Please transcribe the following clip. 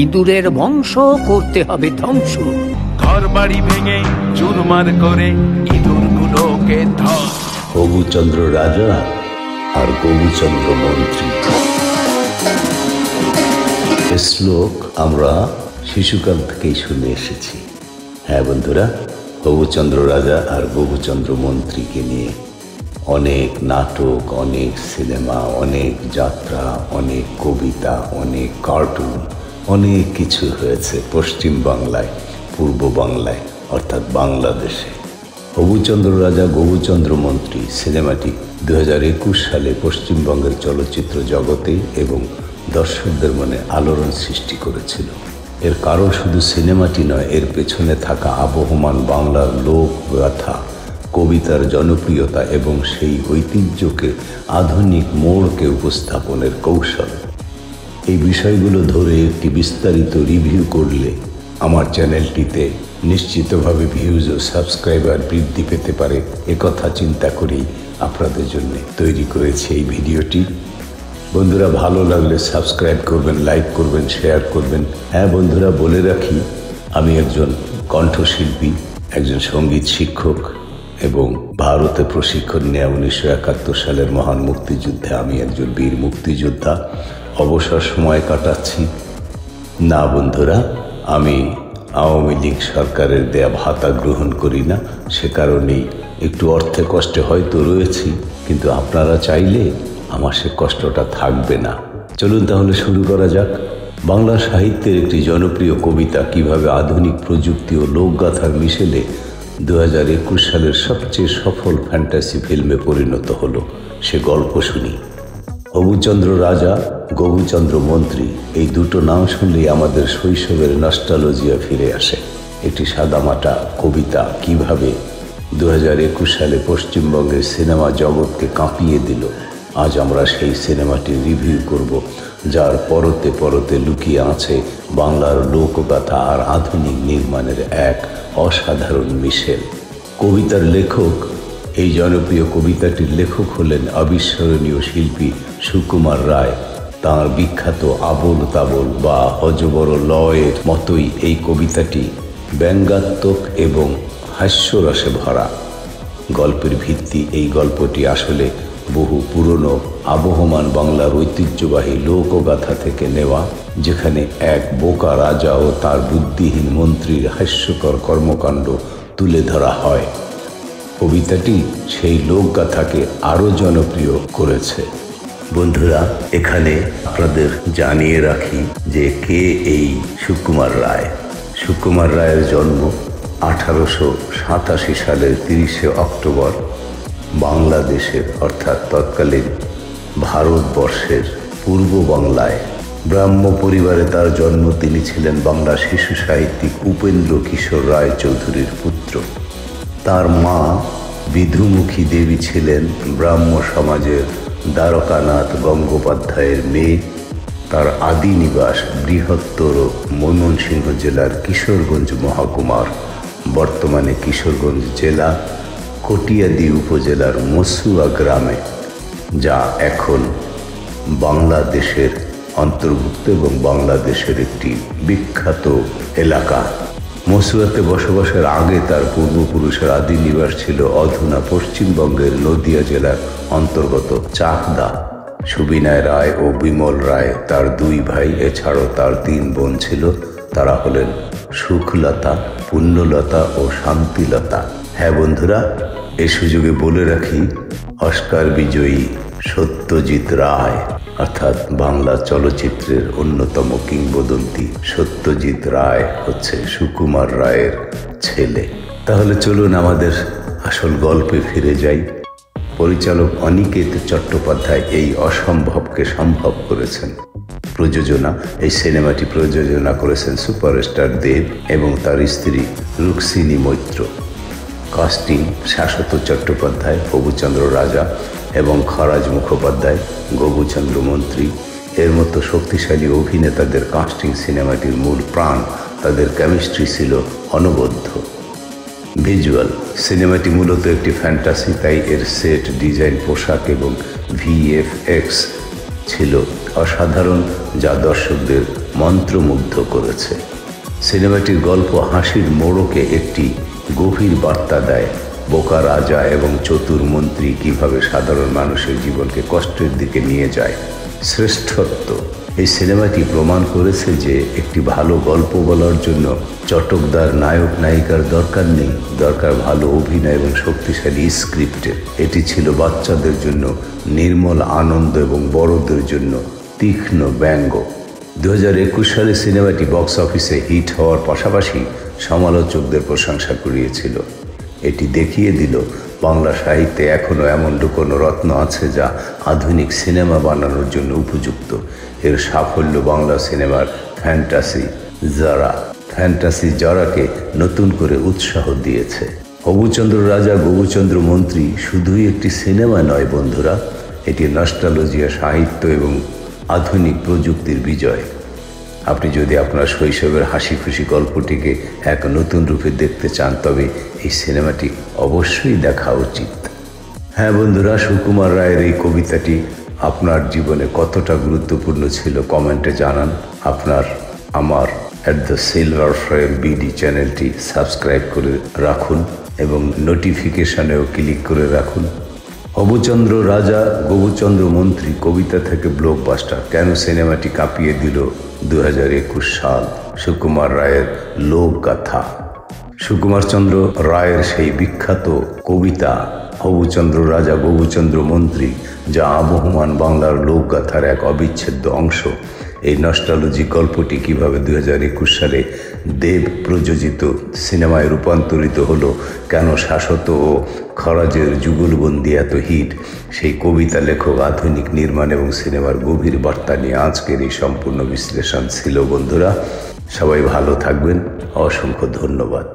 ইঁদুরের বংশ করতে হবে ধ্বংস। ঘর বাড়ি ভেঙে চুরমার করে ইঁদুরগুলোকে ধর। হবুচন্দ্র রাজা আর গবুচন্দ্র মন্ত্রী। এ শ্লোক আমরা শিশুকাল থেকেই শুনে এসেছি। হ্যাঁ বন্ধুরা, হবুচন্দ্র রাজা আর গবুচন্দ্র মন্ত্রীকে নিয়ে অনেক নাটক, অনেক সিনেমা, অনেক যাত্রা, অনেক কবিতা, অনেক কার্টুন, অনেক কিছু হয়েছে পশ্চিম বাংলায়, পূর্ব বাংলায় অর্থাৎ বাংলাদেশে। হবুচন্দ্র রাজা গবুচন্দ্র মন্ত্রী সিনেমাটি 2021 সালে পশ্চিমবঙ্গের চলচ্চিত্র জগতে এবং দর্শকদের মনে আলোড়ন সৃষ্টি করেছিল। এর কারণ শুধু সিনেমাটি নয়, এর পেছনে থাকা আবহমান বাংলার লোকগাথা, কবিতার জনপ্রিয়তা এবং সেই ঐতিহ্যকে আধুনিক মোড়কে উপস্থাপনের কৌশল। এই বিষয়গুলো ধরে একটি বিস্তারিত রিভিউ করলে আমার চ্যানেলটিতে নিশ্চিতভাবে ভিউজ ও সাবস্ক্রাইবার বৃদ্ধি পেতে পারে, একথা চিন্তা করেই আপনাদের জন্য তৈরি করেছি এই ভিডিওটি। বন্ধুরা, ভালো লাগলে সাবস্ক্রাইব করবেন, লাইক করবেন, শেয়ার করবেন। হ্যাঁ বন্ধুরা, বলে রাখি, আমি একজন কণ্ঠশিল্পী, একজন সঙ্গীত শিক্ষক এবং ভারতে প্রশিক্ষণ নেওয়া 1971 সালের মহান মুক্তিযুদ্ধে আমি একজন বীর মুক্তিযোদ্ধা। অবসর সময় কাটাচ্ছি না বন্ধুরা, আমি আওয়ামী লীগ সরকারের দেয়া ভাতা গ্রহণ করি না, সে কারণেই একটু অর্থে কষ্টে হয়তো রয়েছি, কিন্তু আপনারা চাইলে আমার সে কষ্টটা থাকবে না। চলুন তাহলে শুরু করা যাক। বাংলা সাহিত্যের একটি জনপ্রিয় কবিতা কিভাবে আধুনিক প্রযুক্তি ও লোকগাথার মিশেলে 2021 সালের সবচেয়ে সফল ফ্যান্টাসি ফিল্মে পরিণত হলো, সে গল্প শুনি। হবুচন্দ্র রাজা, গবুচন্দ্র মন্ত্রী, এই দুটো নাম শুনলেই আমাদের শৈশবের নস্টালজিয়া ফিরে আসে। একটি সাদামাটা কবিতা কিভাবে 2021 সালে পশ্চিমবঙ্গের সিনেমা জগৎকে কাঁপিয়ে দিল। আজ আমরা সেই সিনেমাটির রিভিউ করব, যার পরতে পরতে লুকিয়ে আছে বাংলার লোকগাথা আর আধুনিক নির্মাণের এক অসাধারণ মিশেল। কবিতার লেখক, এই জনপ্রিয় কবিতাটির লেখক হলেন অবিস্মরণীয় শিল্পী সুকুমার রায়। তাঁর বিখ্যাত আবোল তাবোল বা হযবর লয়ের মতোই এই কবিতাটি ব্যঙ্গাত্মক এবং হাস্যরসে ভরা। গল্পের ভিত্তি, এই গল্পটি আসলে বহু পুরনো আবহমান বাংলার ঐতিহ্যবাহী লোকগাথা থেকে নেওয়া, যেখানে এক বোকা রাজা ও তার বুদ্ধিহীন মন্ত্রীর হাস্যকর কর্মকাণ্ড তুলে ধরা হয়। কবিতাটি সেই লোকগাথাকে আরও জনপ্রিয় করেছে। বন্ধুরা, এখানে আপনাদের জানিয়ে রাখি যে কে এই সুকুমার রায়। সুকুমার রায়ের জন্ম 1887 সালের 30শে অক্টোবর বাংলাদেশের অর্থাৎ তৎকালীন ভারতবর্ষের পূর্ব বাংলায়। ব্রাহ্ম পরিবারে তার জন্ম। তিনি ছিলেন বাংলা শিশু সাহিত্যিক উপেন্দ্র কিশোর রায় চৌধুরীর পুত্র। তার মা বিধুমুখী দেবী ছিলেন ব্রাহ্ম সমাজের দ্বারকানাথ গঙ্গোপাধ্যায়ের মেয়ে। তার আদি নিবাস বৃহত্তর ময়মনসিংহ জেলার কিশোরগঞ্জ মহকুমার, বর্তমানে কিশোরগঞ্জ জেলা, কটিয়াদি উপজেলার মসুয়া গ্রামে, যা এখন বাংলাদেশের অন্তর্ভুক্ত এবং বাংলাদেশের একটি বিখ্যাত এলাকা। মসুয়াতে বসবাসের আগে তার পূর্বপুরুষের আদি নিবাস ছিল অধুনা পশ্চিমবঙ্গের নদিয়া জেলার অন্তর্গত চাকদা। সুবিনয় রায় ও বিমল রায় তার দুই ভাই, এছাড়াও তার 3 বোন ছিল। তারা হলেন সুখলতা, পুণ্যলতা ও শান্তিলতা। হ্যাঁ বন্ধুরা, এ সুযোগে বলে রাখি, অস্কার বিজয়ী সত্যজিৎ রায় অর্থাৎ বাংলা চলচ্চিত্রের অন্যতম কিংবদন্তি সত্যজিৎ রায় হচ্ছে সুকুমার রায়ের ছেলে। তাহলে চলুন আমাদের আসল গল্পে ফিরে যাই। পরিচালক অনিকেত চট্টোপাধ্যায় এই অসম্ভবকে সম্ভব করেছেন। এই সিনেমাটি প্রযোজনা করেছেন সুপারস্টার দেব এবং তার স্ত্রী রুক্মিণী মৈত্র। কাস্টিং: শাশ্বত চট্টোপাধ্যায়, হবুচন্দ্র রাজা এবং খরাজ মুখোপাধ্যায়, গবুচন্দ্র মন্ত্রী। এর মতো শক্তিশালী অভিনেতাদের কাস্টিং সিনেমাটির মূল প্রাণ। তাদের কেমিস্ট্রি ছিল অনবদ্য। ভিজুয়াল: সিনেমাটি মূলত একটি ফ্যান্টাসি, তাই এর সেট ডিজাইন, পোশাক এবং VFX ছিল অসাধারণ, যা দর্শকদের মন্ত্রমুগ্ধ করেছে। সিনেমাটির গল্প হাসির মোড়কে একটি গভীর বার্তা দেয়। বোকা রাজা এবং চতুর মন্ত্রী কিভাবে সাধারণ মানুষের জীবনকে কষ্টের দিকে নিয়ে যায়। শ্রেষ্ঠত্ব। এই সিনেমাটি প্রমাণ করেছে যে একটি ভালো গল্প বলার জন্য চটকদার নায়ক নায়িকার দরকার নেই, দরকার ভালো অভিনয় এবং শক্তিশালী স্ক্রিপ্টের। এটি ছিল বাচ্চাদের জন্য নির্মল আনন্দ এবং বড়দের জন্য তীক্ষ্ণ ব্যঙ্গ। 2021 সালে সিনেমাটি বক্স অফিসে হিট হওয়ার পাশাপাশি সমালোচকদের প্রশংসা কুড়িয়েছিল। এটি দেখিয়ে দিল বাংলা সাহিত্যে এখনও এমন লুকোনো রত্ন আছে যা আধুনিক সিনেমা বানানোর জন্য উপযুক্ত। এর সাফল্য বাংলা সিনেমার ফ্যান্টাসি যারাকে নতুন করে উৎসাহ দিয়েছে। হবুচন্দ্র রাজা গবুচন্দ্র মন্ত্রী শুধুই একটি সিনেমা নয় বন্ধুরা, এটি নস্টালজিয়া, সাহিত্য এবং আধুনিক প্রযুক্তির বিজয়। আপনি যদি আপনার শৈশবের হাসি খুশি গল্পটিকে এক নতুন রূপে দেখতে চান, তবে এই সিনেমাটি অবশ্যই দেখা উচিত। হ্যাঁ বন্ধুরা, সুকুমার রায়ের এই কবিতাটি আপনার জীবনে কতটা গুরুত্বপূর্ণ ছিল কমেন্টে জানান। আমার দ্য সিলভার ফ্রেম বিডি চ্যানেলটি সাবস্ক্রাইব করে রাখুন এবং নোটিফিকেশনেও ক্লিক করে রাখুন। হবুচন্দ্র রাজা গবুচন্দ্র মন্ত্রী কবিতা থেকে ব্লকবাস্টার, কেন সিনেমাটি কাঁপিয়ে দিল 2021 সাল। সুকুমার রায়ের লোকগাথা। সুকুমারচন্দ্র রায়ের সেই বিখ্যাত কবিতা হবুচন্দ্র রাজা গবুচন্দ্র মন্ত্রী, যা আবহমান বাংলার লোকগাথার এক অবিচ্ছেদ্য অংশ। এই নস্টালজিক গল্পটি কিভাবে 2021 সালে দেব প্রযোজিত সিনেমায় রূপান্তরিত হলো, কেন শাশ্বত ও খরাজের যুগলবন্দি এত হিট, সেই কবিতা লেখক, আধুনিক নির্মাণ এবং সিনেমার গভীর বার্তা নিয়ে আজকের এই সম্পূর্ণ বিশ্লেষণ ছিল বন্ধুরা। সবাই ভালো থাকবেন, অসংখ্য ধন্যবাদ।